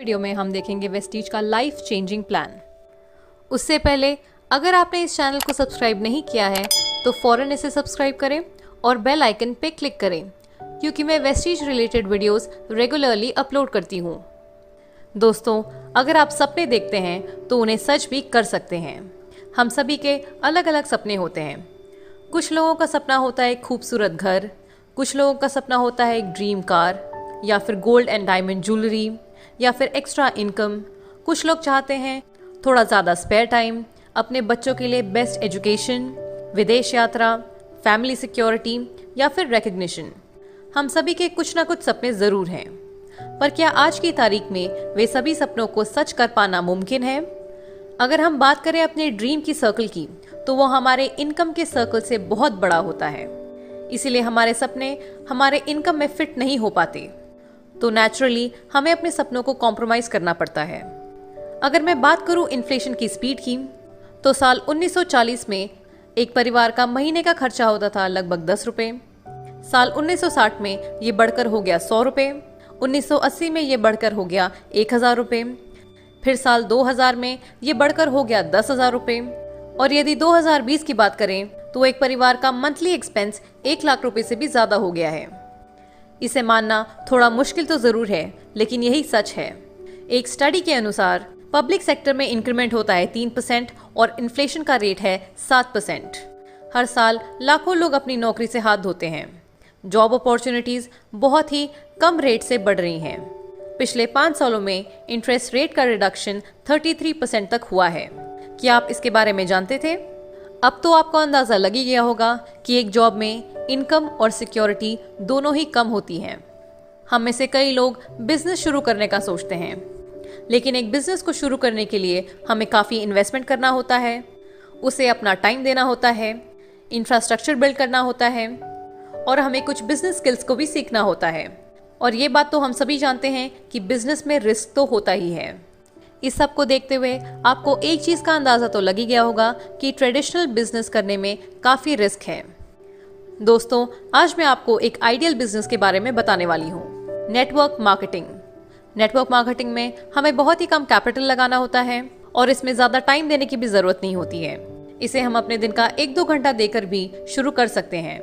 Video में हम देखेंगे वेस्टीज का लाइफ चेंजिंग प्लान। उससे पहले अगर आपने इस चैनल को सब्सक्राइब नहीं किया है तो फौरन इसे सब्सक्राइब करें और बेल आइकन पे क्लिक करें, क्योंकि मैं Vestige related videos regularly upload करती हूँ। दोस्तों, अगर आप सपने देखते हैं तो उन्हें सच भी कर सकते हैं। हम सभी के अलग अलग सपने होते हैं। कुछ लोगों का सपना होता है एक खूबसूरत घर, कुछ लोगों का सपना होता है एक ड्रीम कार या फिर गोल्ड एंड डायमंड ज्वेलरी या फिर एक्स्ट्रा इनकम। कुछ लोग चाहते हैं थोड़ा ज़्यादा स्पेयर टाइम, अपने बच्चों के लिए बेस्ट एजुकेशन, विदेश यात्रा, फैमिली सिक्योरिटी या फिर रिकग्निशन। हम सभी के कुछ ना कुछ सपने ज़रूर हैं, पर क्या आज की तारीख में वे सभी सपनों को सच कर पाना मुमकिन है? अगर हम बात करें अपने ड्रीम की सर्कल की, तो वो हमारे इनकम के सर्कल से बहुत बड़ा होता है। इसीलिए हमारे सपने हमारे इनकम में फिट नहीं हो पाते, तो नेचुरली हमें अपने सपनों को कॉम्प्रोमाइज करना पड़ता है। अगर मैं बात करूं इन्फ्लेशन की स्पीड की, तो साल 1940 में एक परिवार का महीने का खर्चा होता था लगभग 10 रुपए। साल 1960 में ये बढ़कर हो गया 100 रुपए, 1980 में ये बढ़कर हो गया 1000 रुपए, फिर साल 2000 में ये बढ़कर हो गया 10,000 रुपए, और यदि 2020 की बात करें तो एक परिवार का मंथली एक्सपेंस 1 लाख रुपए से भी ज्यादा हो गया है। इसे मानना थोड़ा मुश्किल तो जरूर है, लेकिन यही सच है। एक स्टडी के अनुसार पब्लिक सेक्टर में इंक्रीमेंट होता है 3% और इन्फ्लेशन का रेट है 7%। हर साल लाखों लोग अपनी नौकरी से हाथ धोते हैं। जॉब अपॉर्चुनिटीज बहुत ही कम रेट से बढ़ रही हैं। पिछले 5 सालों में इंटरेस्ट रेट का रिडक्शन 33% तक हुआ है। क्या आप इसके बारे में जानते थे? अब तो आपको अंदाजा लग ही गया होगा कि एक जॉब में इनकम और सिक्योरिटी दोनों ही कम होती हैं। हम में से कई लोग बिजनेस शुरू करने का सोचते हैं, लेकिन एक बिजनेस को शुरू करने के लिए हमें काफ़ी इन्वेस्टमेंट करना होता है, उसे अपना टाइम देना होता है, इंफ्रास्ट्रक्चर बिल्ड करना होता है और हमें कुछ बिजनेस स्किल्स को भी सीखना होता है। और ये बात तो हम सभी जानते हैं कि बिजनेस में रिस्क तो होता ही है। इस सब को देखते हुए आपको एक चीज का अंदाजा तो लग ही गया होगा कि ट्रेडिशनल बिजनेस करने में काफी रिस्क है। दोस्तों, आज मैं आपको एक आइडियल बिजनेस के बारे में बताने वाली हूँ, नेटवर्क मार्केटिंग। नेटवर्क मार्केटिंग में हमें बहुत ही कम कैपिटल लगाना होता है और इसमें ज्यादा टाइम देने की भी जरूरत नहीं होती है। इसे हम अपने दिन का 1-2 घंटा देकर भी शुरू कर सकते हैं।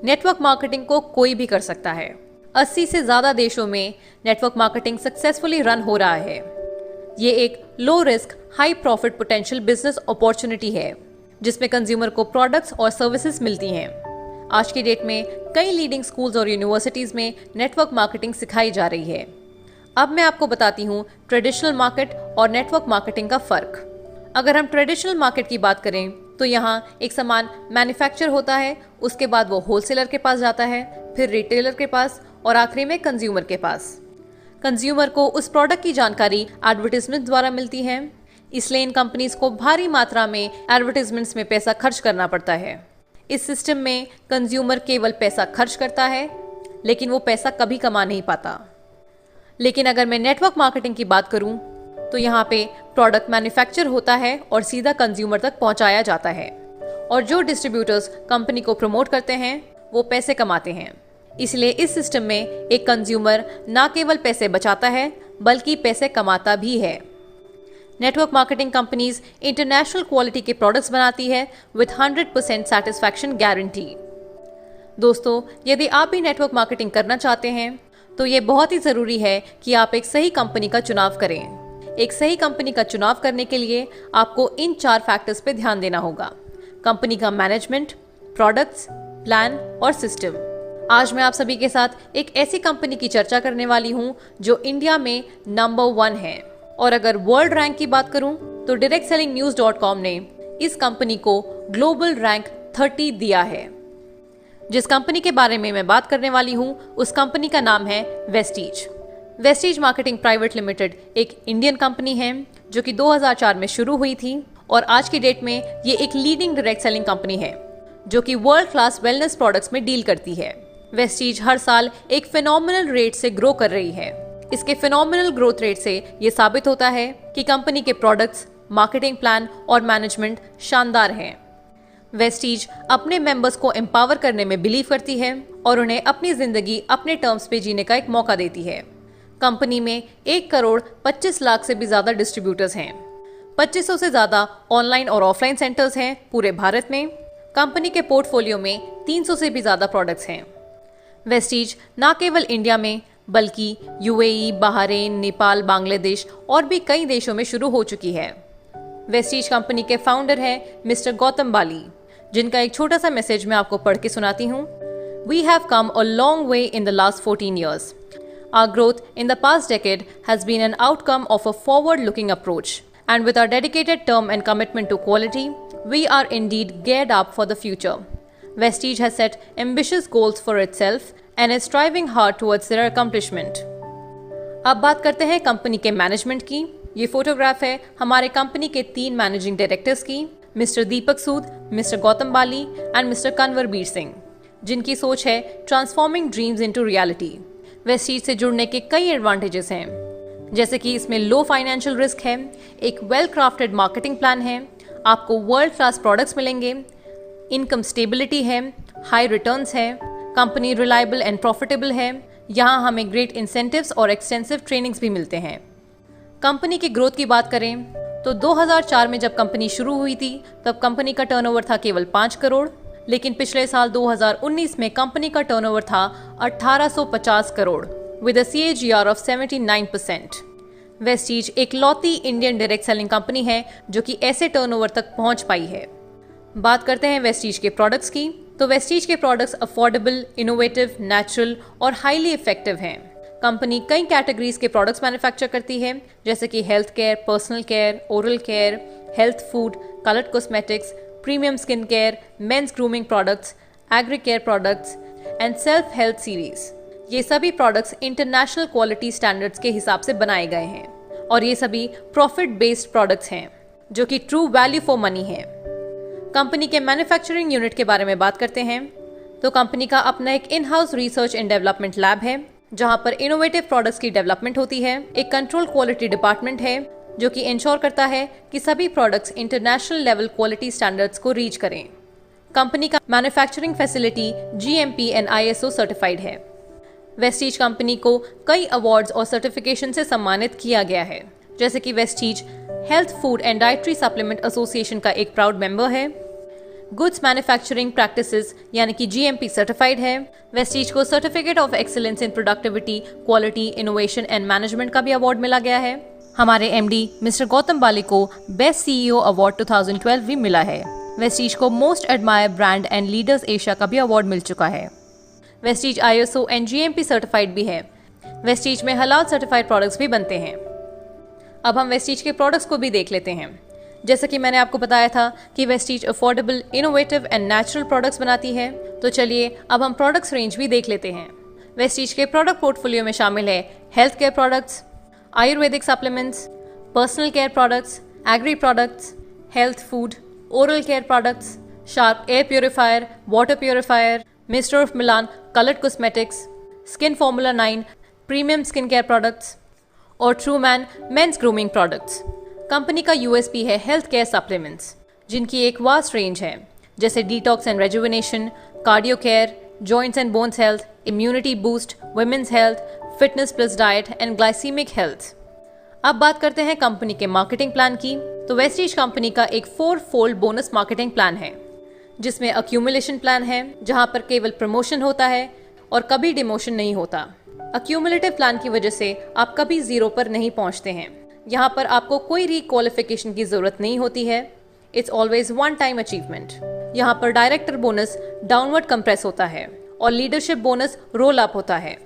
नेटवर्क मार्केटिंग को कोई भी कर सकता है। 80 से ज्यादा देशों में नेटवर्क मार्केटिंग सक्सेसफुली रन हो रहा है। ये एक low risk high profit potential business opportunity है, जिसमें कंज्यूमर को प्रोडक्ट्स और सर्विसेज मिलती हैं। आज की डेट में कई लीडिंग स्कूल्स और यूनिवर्सिटीज में नेटवर्क मार्केटिंग सिखाई जा रही है। अब मैं आपको बताती हूँ ट्रेडिशनल मार्केट और नेटवर्क मार्केटिंग का फर्क। अगर हम ट्रेडिशनल मार्केट की बात करें तो यहाँ एक सामान मैन्युफैक्चर होता है, उसके बाद वो होलसेलर के पास जाता है, फिर रिटेलर के पास और आखिरी में कंज्यूमर के पास। कंज्यूमर को उस प्रोडक्ट की जानकारी एडवर्टाइजमेंट द्वारा मिलती है, इसलिए इन कंपनीज को भारी मात्रा में एडवर्टाइजमेंट्स में पैसा खर्च करना पड़ता है। इस सिस्टम में कंज्यूमर केवल पैसा खर्च करता है, लेकिन वो पैसा कभी कमा नहीं पाता। लेकिन अगर मैं नेटवर्क मार्केटिंग की बात करूं तो यहाँ पे प्रोडक्ट मैन्युफैक्चर होता है और सीधा कंज्यूमर तक पहुंचाया जाता है, और जो डिस्ट्रीब्यूटर्स कंपनी को प्रमोट करते हैं वो पैसे कमाते हैं। इसलिए इस सिस्टम में एक कंज्यूमर ना केवल पैसे बचाता है बल्कि पैसे कमाता भी है। Network marketing companies international quality के प्रोडक्ट्स बनाती है विद 100% सेटिस्फैक्शन गारंटी। दोस्तों, यदि आप भी नेटवर्क मार्केटिंग करना चाहते हैं तो ये बहुत ही जरूरी है कि आप एक सही कंपनी का चुनाव करें। एक सही कंपनी का चुनाव करने के लिए आपको इन 4 फैक्टर्स पे ध्यान देना होगा: कंपनी का मैनेजमेंट, प्रोडक्ट्स, प्लान और सिस्टम। आज मैं आप सभी के साथ एक ऐसी कंपनी की चर्चा करने वाली हूं जो इंडिया में नंबर 1 है, और अगर वर्ल्ड रैंक की बात करूं तो directSellingNews.com ने इस कंपनी को ग्लोबल रैंक 30 दिया है। जिस कंपनी के बारे में मैं बात करने वाली हूं उस कंपनी का नाम है Vestige. Vestige marketing private limited एक इंडियन कंपनी है जो कि 2004 में शुरू हुई थी, और आज की डेट में ये एक लीडिंग डायरेक्ट सेलिंग कंपनी है जो कि वर्ल्ड क्लास वेलनेस प्रोडक्ट्स में डील करती है। वेस्टीज हर साल एक फिनोमिनल रेट से ग्रो कर रही है। इसके फिनोमिनल ग्रोथ रेट से ये साबित होता है कि कंपनी के प्रोडक्ट्स, मार्केटिंग प्लान और मैनेजमेंट शानदार हैं। वेस्टीज अपने मेंबर्स को एम्पावर करने में बिलीव करती है और उन्हें अपनी जिंदगी अपने टर्म्स पे जीने का एक मौका देती है। कंपनी में 1 करोड़ 25 लाख से भी ज़्यादा डिस्ट्रीब्यूटर्स हैं। 2500 से ज़्यादा ऑनलाइन और ऑफलाइन सेंटर्स हैं पूरे भारत में। कंपनी के पोर्टफोलियो में 300 से भी ज़्यादा प्रोडक्ट्स हैं। वेस्टीज न केवल इंडिया में बल्कि यूएई, बहरीन, नेपाल, बांग्लादेश और भी कई देशों में शुरू हो चुकी है। वेस्टीज कंपनी के फाउंडर हैं मिस्टर गौतम बाली, जिनका एक छोटा सा मैसेज मैं आपको पढ़ के सुनाती हूँ। We have come a long way in the last 14 years. Our growth in the past decade has been an outcome of a forward-looking approach. And with our dedicated term and commitment to quality, we are indeed geared up for the future. Vestige has set ambitious goals for itself and is striving hard towards their accomplishment. अब बात करते हैं company के management की। ये photograph है हमारे company के 3 मैनेजिंग डायरेक्टर्स की, mister Deepak Sood, mister Gautam Bali and mister Kanwarbir Singh, जिनकी सोच है transforming dreams into reality. Vestige से जुड़ने के कई एडवांटेजेस हैं, जैसे कि इसमें लो फाइनेंशियल रिस्क है, एक वेल क्राफ्टेड मार्केटिंग प्लान है, आपको वर्ल्ड क्लास प्रोडक्ट्स मिलेंगे, इनकम स्टेबिलिटी है, हाई रिटर्न्स है, कंपनी रिलायबल एंड प्रॉफिटेबल है, यहाँ हमें ग्रेट इंसेंटिव्स और एक्सटेंसिव ट्रेनिंग्स भी मिलते हैं। कंपनी की ग्रोथ की बात करें तो 2004 में जब कंपनी शुरू हुई थी तब कंपनी का टर्नओवर था केवल 5 करोड़, लेकिन पिछले साल 2019 में कंपनी का टर्नओवर था 1850 crore with a CAGR of 79%। Vestige एक लौती इंडियन डायरेक्ट सेलिंग कंपनी है जो कि ऐसे टर्नओवर तक पहुंच पाई है। बात करते हैं वेस्टीज के प्रोडक्ट्स की, तो वेस्टीज के प्रोडक्ट्स अफोर्डेबल, इनोवेटिव, नेचुरल और हाईली इफेक्टिव हैं। कंपनी कई कैटेगरीज के प्रोडक्ट्स मैन्युफैक्चर करती है, जैसे कि health care, personal care, oral care, health food, coloured cosmetics, premium skin care, men's grooming products, agri care products and self health series. ये सभी प्रोडक्ट्स इंटरनेशनल क्वालिटी स्टैंडर्ड्स के हिसाब से बनाए गए हैं और ये सभी प्रॉफिट बेस्ड प्रोडक्ट्स हैं जो कि ट्रू वैल्यू फॉर मनी है। कंपनी के मैन्युफैक्चरिंग यूनिट के बारे में बात करते हैं तो कंपनी का अपना एक in house research and development lab है जहां पर इनोवेटिव प्रोडक्ट्स की डेवलपमेंट होती है। एक कंट्रोल क्वालिटी डिपार्टमेंट है जो कि इंश्योर करता है कि सभी products international level quality standards को रीच करें। कंपनी का manufacturing facility GMP and ISO certified है। वेस्टीज कंपनी को कई अवार्ड्स और सर्टिफिकेशन से सम्मानित किया गया है, जैसे कि Vestige health food and dietary supplement association का एक प्राउड मेंबर है, गुड्स मैन्युफैक्चरिंग प्रैक्टिसेस यानी कि GMP सर्टिफाइड है। वेस्टीज को certificate of excellence in productivity, quality, innovation and management का भी अवार्ड मिला गया है। हमारे MD मिस्टर गौतम बाली को बेस्ट CEO अवार्ड 2012 भी मिला है। वेस्टीज को most admire brand and leaders Asia का भी अवार्ड मिल चुका है। Vestige ISO and GMP certified भी है। वेस्टीज में हलाल सर्टिफाइड प्रोडक्ट्स भी बनते हैं। अब हम वेस्टीज के प्रोडक्ट्स को भी देख लेते हैं। जैसा कि मैंने आपको बताया था कि Vestige affordable, innovative and natural products बनाती है, तो चलिए अब हम प्रोडक्ट्स रेंज भी देख लेते हैं। वेस्टीज के प्रोडक्ट पोर्टफोलियो में शामिल है health care products, ayurvedic supplements, personal care products, agri products, health food, oral care products, Sharp air purifier, water purifier, mister of Milan coloured cosmetics, skin formula 9 premium skin care products और true man men's grooming products. Company का USP है health care supplements, जिनकी एक vast range है, जैसे detox and rejuvenation, cardio care, joints and bones health, immunity boost, women's health, fitness plus diet and glycaemic health. अब बात करते हैं कंपनी के मार्केटिंग प्लान की, तो वेस्टीज कंपनी का एक 4-fold बोनस मार्केटिंग प्लान है, जिसमें अक्यूमुलेशन प्लान है जहां पर केवल प्रमोशन होता है और कभी डिमोशन नहीं होता। अक्यूमुलेटिव प्लान की वजह से आप कभी जीरो पर नहीं पहुंचते हैं। यहाँ पर आपको कोई रीक्वालिफिकेशन की जरूरत नहीं होती है। It's always one time achievement. यहाँ पर डायरेक्टर बोनस डाउनवर्ड कंप्रेस होता है और लीडरशिप बोनस रोल अप होता है।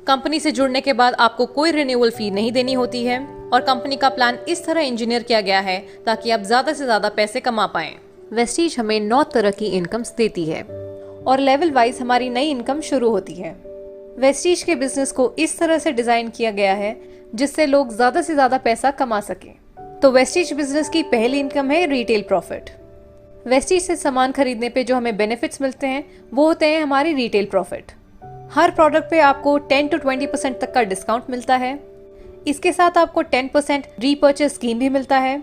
कंपनी से जुड़ने के बाद आपको कोई रिन्यूअल फी नहीं देनी होती है और कंपनी का प्लान इस तरह इंजीनियर किया गया है ताकि आप ज्यादा से ज्यादा पैसे कमा पाएं। वेस्टीज हमें 9 तरह की इनकम्स देती है और लेवल वाइज हमारी नई इनकम शुरू होती है। वेस्टीज के बिजनेस को इस तरह से डिजाइन किया गया है जिससे लोग ज्यादा से ज्यादा पैसा कमा सकें। तो वेस्टीज बिजनेस की पहली इनकम है रिटेल प्रॉफिट। वेस्टीज से सामान खरीदने पे जो हमें बेनिफिट्स मिलते हैं वो होते हैं हमारी रिटेल प्रॉफिट। हर प्रोडक्ट पे आपको 10 to 20% तक का डिस्काउंट मिलता है। इसके साथ आपको 10% रीपर्चेस स्कीम भी मिलता है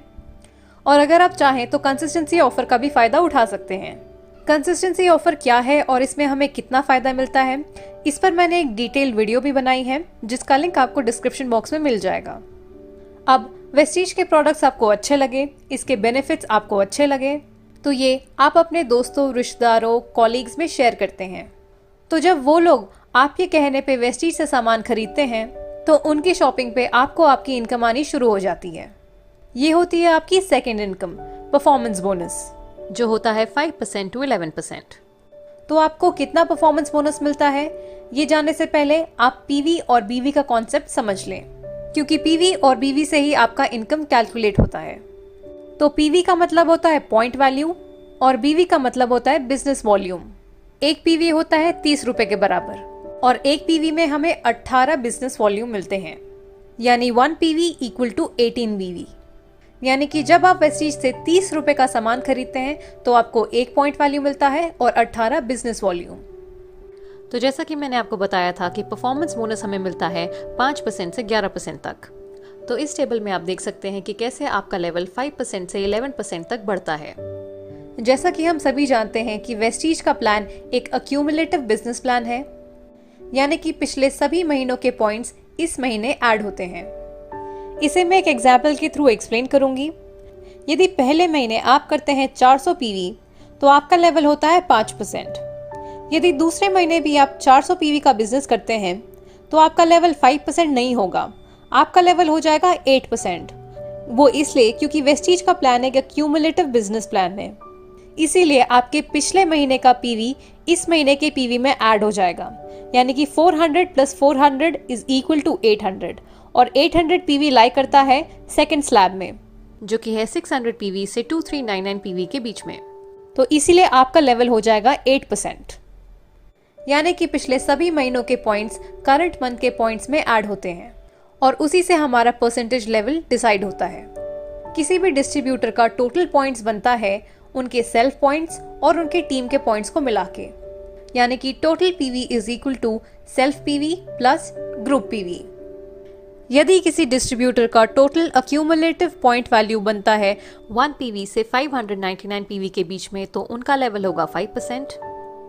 और अगर आप चाहें तो कंसिस्टेंसी ऑफर का भी फायदा उठा सकते हैं। कंसिस्टेंसी ऑफर क्या है और इसमें हमें कितना फ़ायदा मिलता है, इस पर मैंने एक डिटेल वीडियो भी बनाई है जिसका लिंक आपको डिस्क्रिप्शन बॉक्स में मिल जाएगा। अब वेस्टीज के प्रोडक्ट्स आपको अच्छे लगे, इसके बेनिफिट्स आपको अच्छे लगे, तो ये आप अपने दोस्तों, रिश्तेदारों, कॉलीग्स में शेयर करते हैं। तो जब वो लोग आपके कहने पे वेस्टीज से सामान खरीदते हैं तो उनकी शॉपिंग पे आपको आपकी इनकम आनी शुरू हो जाती है। ये होती है आपकी सेकेंड इनकम, परफॉर्मेंस बोनस, जो होता है 5% to 11%। तो आपको कितना परफॉर्मेंस बोनस मिलता है, ये जानने से पहले आप पीवी और बीवी का कॉन्सेप्ट समझ लें, क्योंकि पीवी और बीवी से ही आपका इनकम कैलकुलेट होता है। तो पीवी का मतलब होता है पॉइंट वैल्यू और बीवी का मतलब होता है बिजनेस वॉल्यूम। एक पीवी होता है 30 रुपए के बराबर और एक पीवी में हमें 18 बिजनेस वॉल्यूम मिलते हैं, यानी 1 पीवी इक्वल टू 18 बीवी। यानी कि जब आप वेस्टीज से 30 रुपए का सामान खरीदते हैं तो आपको 1 पॉइंट वैल्यू मिलता है और 18 बिजनेस वॉल्यूम। तो जैसा कि मैंने आपको बताया था कि परफॉर्मेंस बोनस हमें मिलता है 5% से 11% तक। तो इस टेबल में आप देख सकते हैं कि कैसे आपका लेवल 5% से 11% तक बढ़ता है। जैसा कि हम सभी जानते हैं कि वेस्टीज का प्लान एक अक्यूमुलेटिव बिजनेस प्लान है, यानी कि पिछले सभी महीनों के पॉइंट्स इस महीने ऐड होते हैं। इसे मैं एक एग्जाम्पल के थ्रू एक्सप्लेन करूंगी। यदि पहले महीने आप करते हैं 400 पीवी तो आपका लेवल होता है 5%। यदि दूसरे महीने भी आप 400 पीवी का बिजनेस करते हैं तो आपका लेवल 5% नहीं होगा, आपका लेवल हो जाएगा 8%। वो इसलिए क्योंकि वेस्टीज का प्लान एक क्यूमुलेटिव बिजनेस प्लान है, इसीलिए आपके पिछले महीने का पीवी इस महीने के पीवी में ऐड हो जाएगा, यानी कि 400 + 400 इज इक्वल टू 800 और 800 पीवी लाई करता है सेकंड स्लैब में, जो कि है 600 पीवी से 2399 पीवी के बीच में। तो इसीलिए आपका लेवल हो जाएगा 8%, यानी कि पिछले सभी महीनों के पॉइंट्स करंट मंथ के पॉइंट्स में ऐड होते हैं और उसी से हमारा परसेंटेज लेवल डिसाइड होता है। किसी भी डिस्ट्रीब्यूटर का टोटल पॉइंट्स बनता है उनके सेल्फ पॉइंट्स और उनके टीम के पॉइंट्स को मिला के, यानी कि total PV is equal to self PV plus group PV. यदि किसी डिस्ट्रीब्यूटर का टोटल अक्यूमुलेटिव पॉइंट वैल्यू बनता है 1 पीवी से 599 पीवी के बीच में तो उनका लेवल होगा 5%।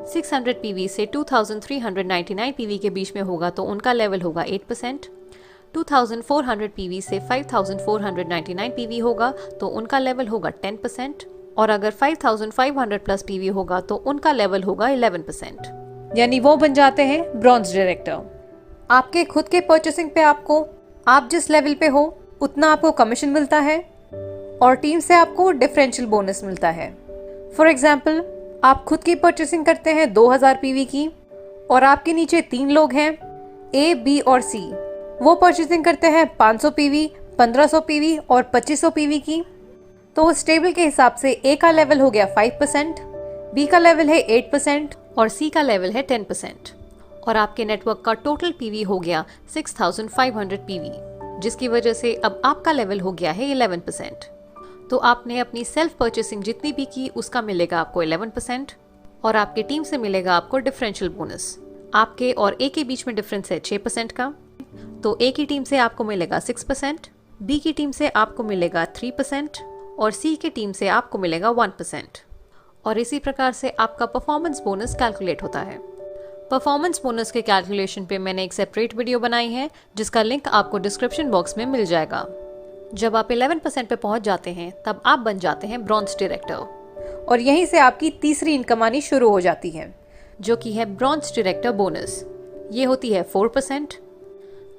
600 पीवी से 2399 पीवी के बीच में होगा तो उनका लेवल होगा 8%। 2400 पीवी से 5499 पीवी होगा तो उनका लेवल होगा 10%। और अगर 5500 प्लस पीवी होगा तो उनका लेवल होगा 11%, यानी वो बन जाते हैं ब्रॉन्ज डायरेक्टर। आपके खुद के परचेसिंग पे आप जिस लेवल पे हो उतना आपको कमीशन मिलता है और टीम से आपको डिफरेंशियल बोनस मिलता है। फॉर एग्जाम्पल, आप खुद की परचेसिंग करते हैं 2000 पीवी की और आपके नीचे 3 लोग हैं, ए, बी और सी। वो परचेसिंग करते हैं 500 पीवी, 1500 पीवी और 2500 पीवी की। तो उस टेबल के हिसाब से ए का लेवल हो गया 5%, बी का लेवल है 8% और सी का लेवल है 10%। और आपके नेटवर्क का टोटल पीवी हो गया 6500 पीवी, जिसकी वजह से अब आपका लेवल हो गया है 11%। तो आपने अपनी सेल्फ परचेसिंग जितनी भी की उसका मिलेगा आपको 11% और आपकी टीम से मिलेगा आपको डिफरेंशियल बोनस। आपके और ए के बीच में डिफरेंस है 6% का, तो ए की टीम से आपको मिलेगा 6%, बी की टीम से आपको मिलेगा 3% और सी की टीम से आपको मिलेगा 1%। और इसी प्रकार से आपका परफॉर्मेंस बोनस कैलकुलेट होता है। परफॉर्मेंस बोनस के कैलकुलेशन पे मैंने एक सेपरेट वीडियो बनाई है जिसका लिंक आपको डिस्क्रिप्शन बॉक्स में मिल जाएगा। जब आप 11% पे पहुंच जाते हैं तब आप बन जाते हैं ब्रॉन्ज डायरेक्टर और यहीं से आपकी तीसरी इनकम आनी शुरू हो जाती है, जो कि है ब्रॉन्ज डायरेक्टर बोनस। ये होती है 4%।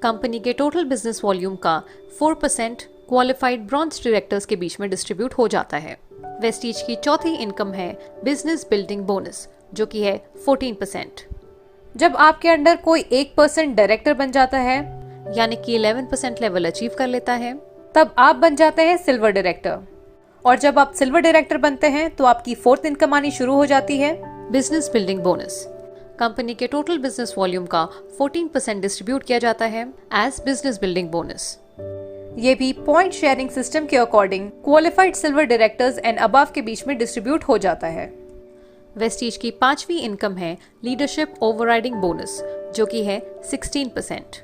कंपनी के टोटल बिजनेस वॉल्यूम का 4% क्वालिफाइड ब्रॉन्ज डायरेक्टर्स के बीच में डिस्ट्रीब्यूट हो जाता है। वेस्टीज की चौथी इनकम है बिजनेस बिल्डिंग बोनस, जो कि है 14%। जब आपके अंडर कोई 1% डायरेक्टर बन जाता है, यानी कि 11% लेवल अचीव कर लेता है, तब आप बन जाते हैं सिल्वर डायरेक्टर। और जब आप सिल्वर डायरेक्टर बनते हैं तो आपकी 4th इनकम आनी शुरू हो जाती है बिजनेस बिल्डिंग बोनस। कंपनी के टोटल बिजनेस वॉल्यूम का 14% डिस्ट्रीब्यूट किया जाता है एज बिजनेस बिल्डिंग बोनस। ये भी पॉइंट शेयरिंग सिस्टम के according qualified silver directors and above के बीच में डिस्ट्रीब्यूट हो जाता है। वेस्टीज की 5वीं इनकम है लीडरशिप ओवरराइडिंग बोनस, जो कि है 16%।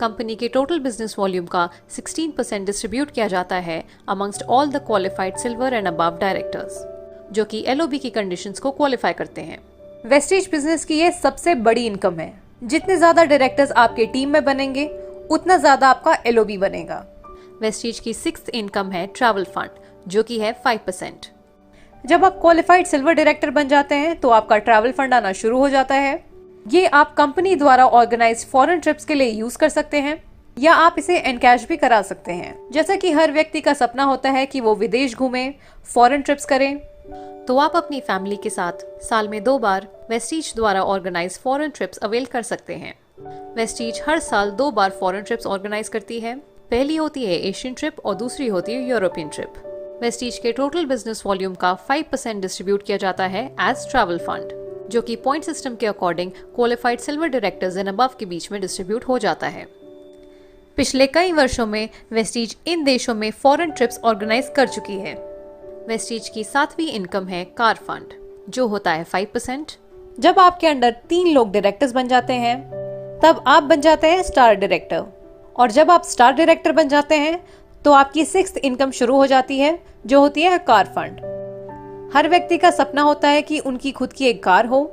कंपनी के टोटल बिजनेस वॉल्यूम का 16% डिस्ट्रीब्यूट किया जाता है amongst all the qualified silver and above directors. जो कि LOB की कंडीशंस को क्वालिफाई करते हैं। वेस्टीज बिजनेस की ये सबसे बड़ी इनकम है। जितने ज्यादा डायरेक्टर्स आपके टीम में बनेंगे उतना ज्यादा आपका LOB बनेगा। वेस्टीज की 6th इनकम है ट्रैवल फंड, जो कि है 5%। जब आप क्वालिफाइड सिल्वर डायरेक्टर बन जाते हैं तो आपका ट्रैवल फंड आना शुरू हो जाता है। ये आप कंपनी द्वारा ऑर्गेनाइज फॉरेन ट्रिप्स के लिए यूज कर सकते हैं या आप इसे एनकैश भी करा सकते हैं। जैसा कि हर व्यक्ति का सपना होता है कि वो विदेश घूमे, फॉरेन ट्रिप्स करें, तो आप अपनी फैमिली के साथ साल में 2 बार वेस्टीज द्वारा ऑर्गेनाइज फॉरेन ट्रिप्स अवेल कर सकते हैं। वेस्टीज हर साल 2 बार फॉरेन ट्रिप्स ऑर्गेनाइज करती है। पहली होती है एशियन ट्रिप और दूसरी होती है यूरोपियन ट्रिप। वेस्टीज के टोटल बिजनेस वॉल्यूम का 5% डिस्ट्रीब्यूट किया जाता है एज ट्रैवल फंड, जो कि पॉइंट सिस्टम के according qualified silver directors and above के बीच में डिस्ट्रीब्यूट हो जाता है। पिछले कई वर्षों में वेस्टीज इन देशों में फॉरेन ट्रिप्स ऑर्गेनाइज कर चुकी है। वेस्टीज की 7वीं इनकम है कार फंड, जो होता है 5%। जब आपके अंडर 3 लोग डायरेक्टर्स बन जाते हैं तब आप बन जाते हैं स्टार डायरेक्टर, और जब आप स्टार डायरेक्टर बन जाते हैं तो आपकी 6th इनकम शुरू हो जाती है, जो होती है कार फंड। हर व्यक्ति का सपना होता है कि उनकी खुद की एक कार हो,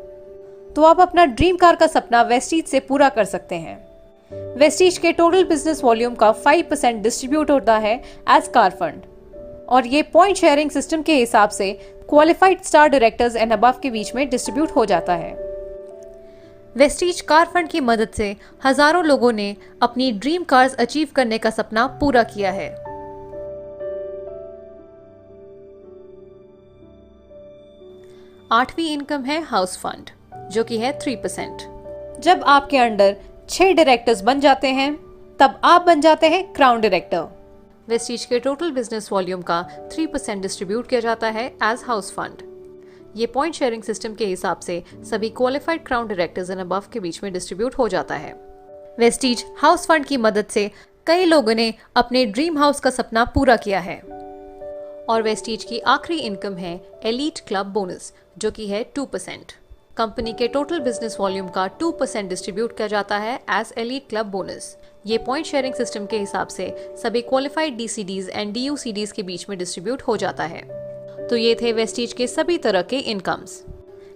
तो आप अपना ड्रीम कार का सपना वेस्टीज से पूरा कर सकते हैं। वेस्टीज के टोटल बिजनेस वॉल्यूम का 5% डिस्ट्रीब्यूट होता है एज कार फंड, और ये पॉइंट शेयरिंग सिस्टम के हिसाब से qualified star directors and above के बीच में डिस्ट्रीब्यूट हो जाता है। वेस्टीज कार फंड की मदद से हजारों लोगों ने अपनी ड्रीम कार्स अचीव करने का सपना पूरा किया है। 8वीं इनकम है हाउस फंड, जो कि है 3%। जब आपके अंडर 6 डायरेक्टर्स बन जाते हैं तब आप बन जाते हैं क्राउन डायरेक्टर। वेस्टीज के टोटल बिजनेस वॉल्यूम का 3% डिस्ट्रीब्यूट किया जाता है एज हाउस फंड। ये पॉइंट शेयरिंग सिस्टम के हिसाब से सभी qualified crown directors and above के बीच में डिस्ट्रीब्यूट हो जाता है। वेस्टीज हाउस फंड की मदद से कई लोगों ने अपने ड्रीम हाउस का सपना पूरा किया है। और वेस्टीज की आखिरी इनकम है एलीट क्लब बोनस, जो कि है 2%। कंपनी के टोटल बिजनेस वॉल्यूम का 2% डिस्ट्रीब्यूट किया जाता है एज एलीट क्लब बोनस। ये पॉइंट शेयरिंग सिस्टम के हिसाब से सभी क्वालिफाइड DCDs एंड DUCDs के बीच में डिस्ट्रीब्यूट हो जाता है। तो ये थे वेस्टीज के सभी तरह के इनकम्स।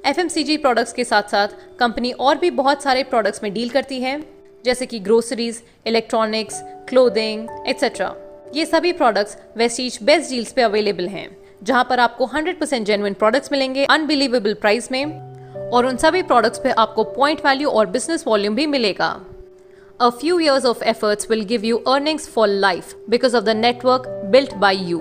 FMCG प्रोडक्ट्स के साथ साथ कंपनी और भी बहुत सारे प्रोडक्ट्स में डील करती है, जैसे कि ग्रोसरीज, इलेक्ट्रॉनिक्स, क्लोथिंग एक्सेट्रा। ये सभी प्रोडक्ट्स वेस्टीज बेस्ट डील्स पे अवेलेबल हैं, जहां पर आपको 100% जेन्युइन प्रोडक्ट्स मिलेंगे अनबिलीवेबल प्राइस में, और उन सभी प्रोडक्ट्स पे आपको पॉइंट वैल्यू और बिजनेस वॉल्यूम भी मिलेगा। A few years of efforts will give you earnings for life because of the network built by you.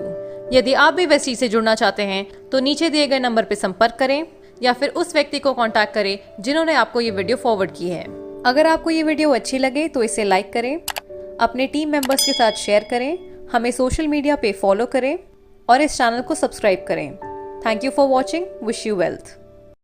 यदि आप भी वेस्टीज से जुड़ना चाहते हैं तो नीचे दिए गए नंबर पर संपर्क करें या फिर उस व्यक्ति को कांटेक्ट करें जिन्होंने आपको ये वीडियो फॉरवर्ड की है। अगर आपको ये वीडियो अच्छी लगे तो इसे लाइक करें, अपने टीम मेंबर्स के साथ शेयर करें, हमें सोशल मीडिया पे फॉलो करें और इस चैनल को सब्सक्राइब करें। Thank you for watching. Wish you wealth.